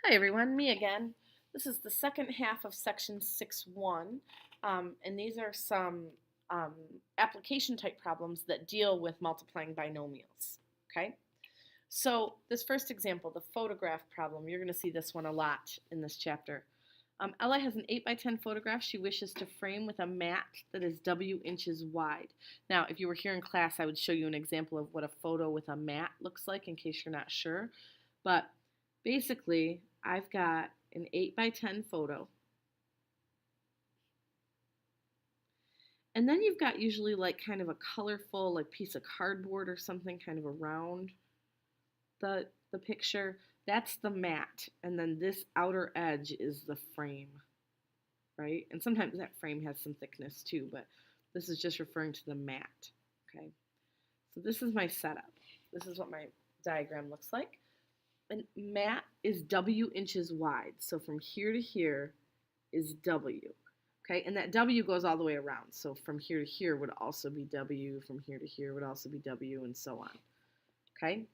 Hi everyone, me again. This is the second half of section 6.1, and these are some um, application type problems that deal with multiplying binomials. Okay, so this first example, the photograph problem, you're going to see this one a lot in this chapter. Ella has an 8 by 10 photograph she wishes to frame with a mat that is W inches wide. Now, if you were here in class, I would show you an example of what a photo with a mat looks like in case you're not sure. But basically, I've got an 8 by 10 photo. And then you've got usually like kind of a colorful like piece of cardboard or something kind of around the picture. That's the mat. And then this outer edge is the frame, right? And sometimes that frame has some thickness too, but this is just referring to the mat, okay? So this is my setup. This is what my diagram looks like. And mat is W inches wide. So from here to here is W. Okay, and that W goes all the way around. So from here to here would also be W, from here to here would also be W, and so on. Okay?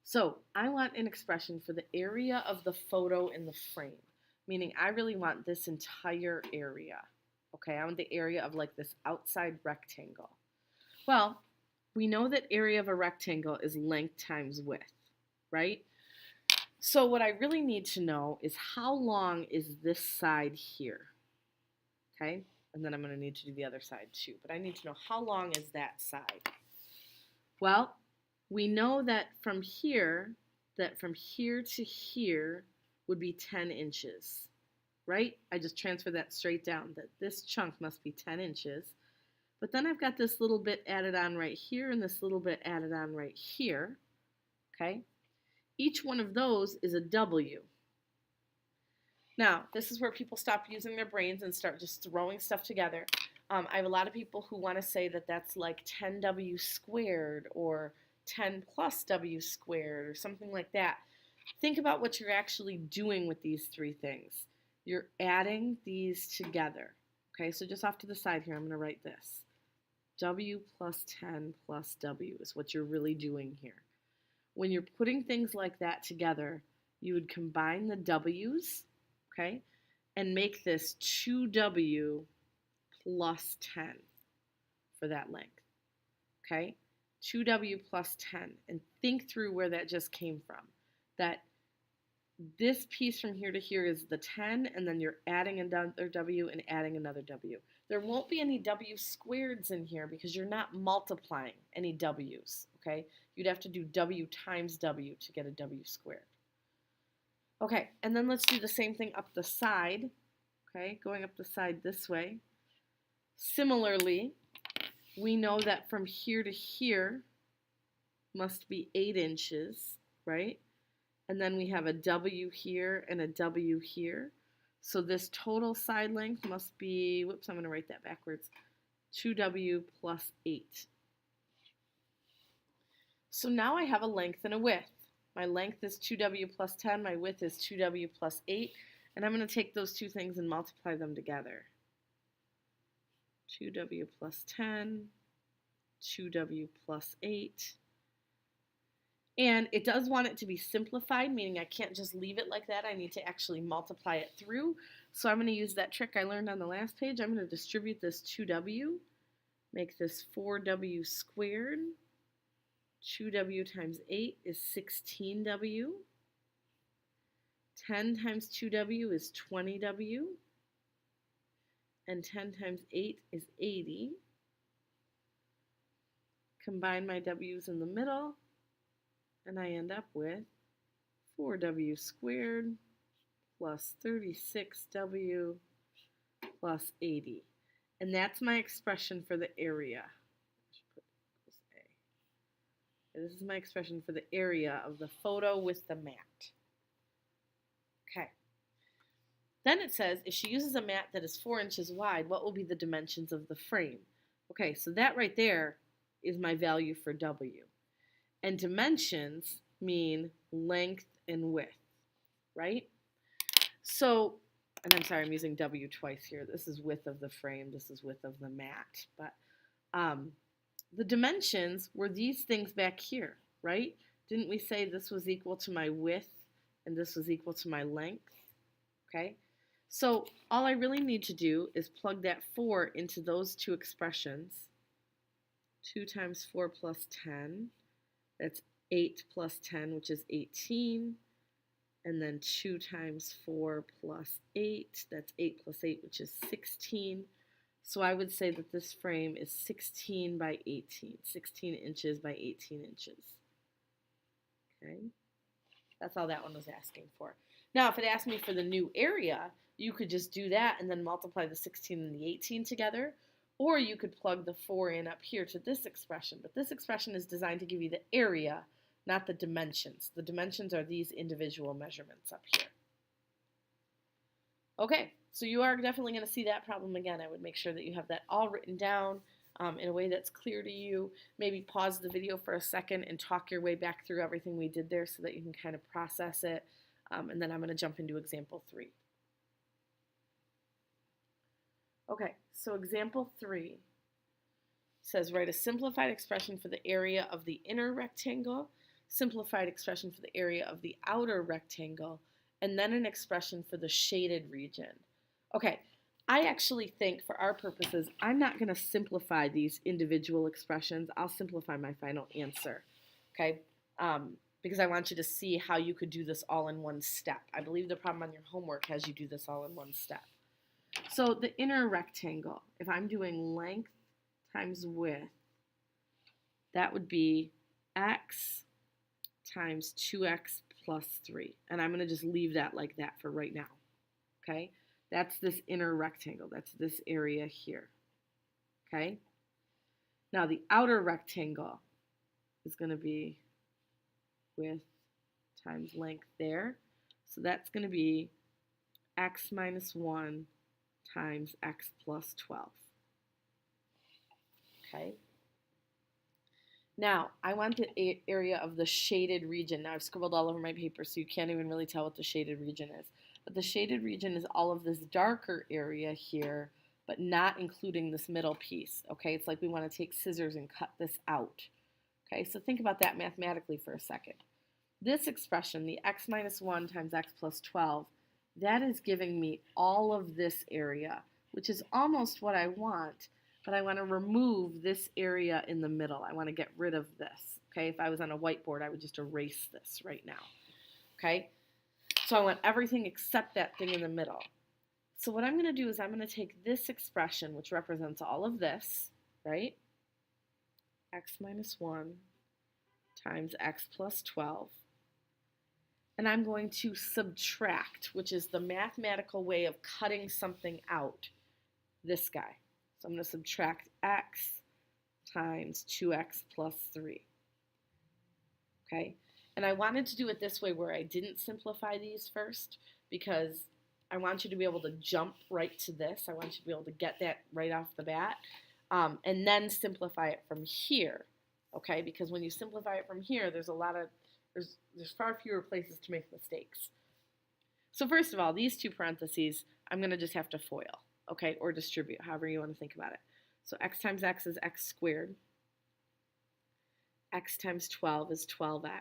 So I want an expression for the area of the photo in the frame, meaning I really want this entire area. Okay, I want the area of like this outside rectangle. Well, we know that area of a rectangle is length times width, right? So what I really need to know is how long is this side here, okay? And then I'm going to need to do the other side too, but I need to know how long is that side. Well, we know that from here to here would be 10 inches, right? I just transfer that straight down, that this chunk must be 10 inches. But then I've got this little bit added on right here and this little bit added on right here, okay? Each one of those is a W. Now, this is where people stop using their brains and start just throwing stuff together. I have a lot of people who want to say that that's like 10W squared or 10 plus W squared or something like that. Think about what you're actually doing with these three things. You're adding these together. Okay, so just off to the side here, I'm going to write this. W plus 10 plus W is what you're really doing here. When you're putting things like that together, you would combine the W's, okay, and make this 2W plus 10 for that length, okay? 2W plus 10, and think through where that just came from. That this piece from here to here is the 10, and then you're adding another W and adding another W. There won't be any W squareds in here because you're not multiplying any W's, okay? You'd have to do W times W to get a W squared. Okay, and then let's do the same thing up the side, okay? Going up the side this way. Similarly, we know that from here to here must be 8 inches, right? And then we have a W here and a W here. So this total side length must be, whoops, I'm going to write that backwards, 2W plus 8. So now I have a length and a width. My length is 2W plus 10, my width is 2W plus 8, and I'm going to take those two things and multiply them together. 2W plus 10, 2W plus 8. And it does want it to be simplified, meaning I can't just leave it like that. I need to actually multiply it through. So I'm going to use that trick I learned on the last page. I'm going to distribute this 2W, make this 4W squared. 2W times 8 is 16W. 10 times 2W is 20W. And 10 times 8 is 80. Combine my W's in the middle, and I end up with 4W squared plus 36W plus 80. And that's my expression for the area. This is my expression for the area of the photo with the mat. Okay. Then it says, if she uses a mat that is 4 inches wide, what will be the dimensions of the frame? Okay, so that right there is my value for W. And dimensions mean length and width, right? So, and I'm sorry, I'm using W twice here. This is width of the frame. This is width of the mat. But the dimensions were these things back here, right? Didn't we say this was equal to my width and this was equal to my length. Okay, so all I really need to do is plug that 4 into those two expressions. 2 times 4 plus 10, that's 8 plus 10, which is 18. And then 2 times 4 plus 8, that's 8 plus 8, which is 16. So I would say that this frame is 16 by 18, 16 inches by 18 inches. Okay, that's all that one was asking for. Now, if it asked me for the new area, you could just do that and then multiply the 16 and the 18 together, or you could plug the 4 in up here to this expression. But this expression is designed to give you the area, not the dimensions. The dimensions are these individual measurements up here. Okay, so you are definitely going to see that problem again. I would make sure that you have that all written down in a way that's clear to you. Maybe pause the video for a second and talk your way back through everything we did there so that you can kind of process it. And then I'm going to jump into example 3. Okay, so example 3 says write a simplified expression for the area of the inner rectangle, simplified expression for the area of the outer rectangle, and then an expression for the shaded region. Okay, I actually think for our purposes, I'm not going to simplify these individual expressions. I'll simplify my final answer, okay, because I want you to see how you could do this all in one step. I believe the problem on your homework has you do this all in one step. So the inner rectangle, if I'm doing length times width, that would be x times 2x plus 3. And I'm going to just leave that like that for right now. Okay? That's this inner rectangle. That's this area here. Okay? Now the outer rectangle is going to be width times length there. So that's going to be x minus 1 times x plus 12. Okay? Now, I want the area of the shaded region. Now, I've scribbled all over my paper, so you can't even really tell what the shaded region is. But the shaded region is all of this darker area here, but not including this middle piece. Okay? It's like we want to take scissors and cut this out. Okay? So think about that mathematically for a second. This expression, the x minus 1 times x plus 12, that is giving me all of this area, which is almost what I want, but I want to remove this area in the middle. I want to get rid of this. Okay, if I was on a whiteboard, I would just erase this right now. Okay, so I want everything except that thing in the middle. So what I'm going to do is I'm going to take this expression, which represents all of this, right? X minus 1 times x plus 12. And I'm going to subtract, which is the mathematical way of cutting something out, this guy. So I'm going to subtract x times 2x plus 3. Okay? And I wanted to do it this way where I didn't simplify these first because I want you to be able to jump right to this. I want you to be able to get that right off the bat and then simplify it from here. Okay? Because when you simplify it from here, there's far fewer places to make mistakes. So first of all, these two parentheses, I'm going to just have to FOIL, okay, or distribute, however you want to think about it. So x times x is x squared. X times 12 is 12x.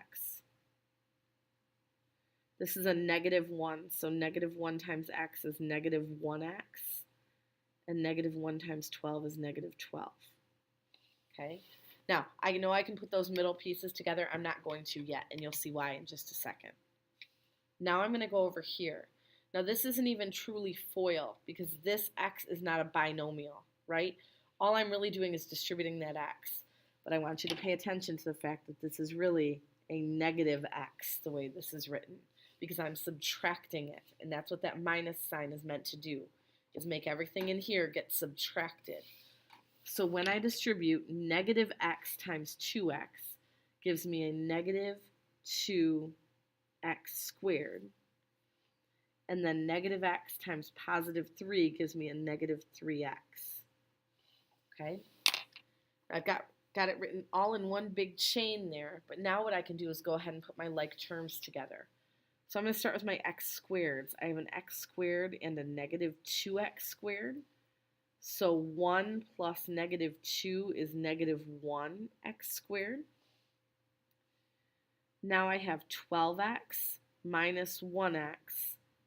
This is a negative 1, so negative 1 times x is negative 1x. And negative 1 times 12 is negative 12. Okay? Now, I know I can put those middle pieces together. I'm not going to yet, and you'll see why in just a second. Now I'm going to go over here. Now, this isn't even truly FOIL because this x is not a binomial, right? All I'm really doing is distributing that x. But I want you to pay attention to the fact that this is really a negative x, the way this is written, because I'm subtracting it. And that's what that minus sign is meant to do, is make everything in here get subtracted. So when I distribute negative x times 2x gives me a negative 2x squared. And then negative x times positive 3 gives me a negative 3x. Okay? I've got it written all in one big chain there, but now what I can do is go ahead and put my like terms together. So I'm going to start with my x squareds. I have an x squared and a negative 2x squared. So 1 plus negative 2 is negative 1x squared. Now I have 12x minus 1x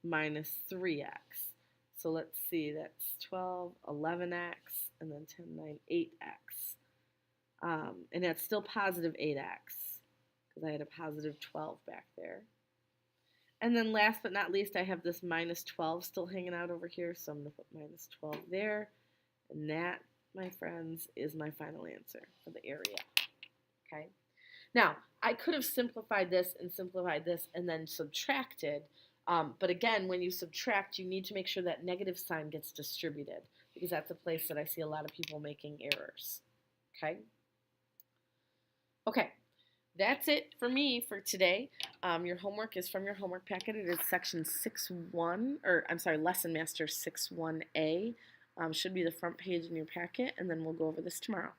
minus 3x. So let's see, that's 12, 11x, and then 10, 9, 8x. And that's still positive 8x, because I had a positive 12 back there. And then last but not least, I have this minus 12 still hanging out over here, so I'm going to put minus 12 there. And that, my friends, is my final answer for the area. Okay. Now, I could have simplified this and then subtracted. But again, when you subtract, you need to make sure that negative sign gets distributed, because that's a place that I see a lot of people making errors. Okay? Okay. That's it for me for today. Your homework is from your homework packet. It is section 6.1, or I'm sorry, Lesson Master 6.1a. Should be the front page in your packet, and then we'll go over this tomorrow.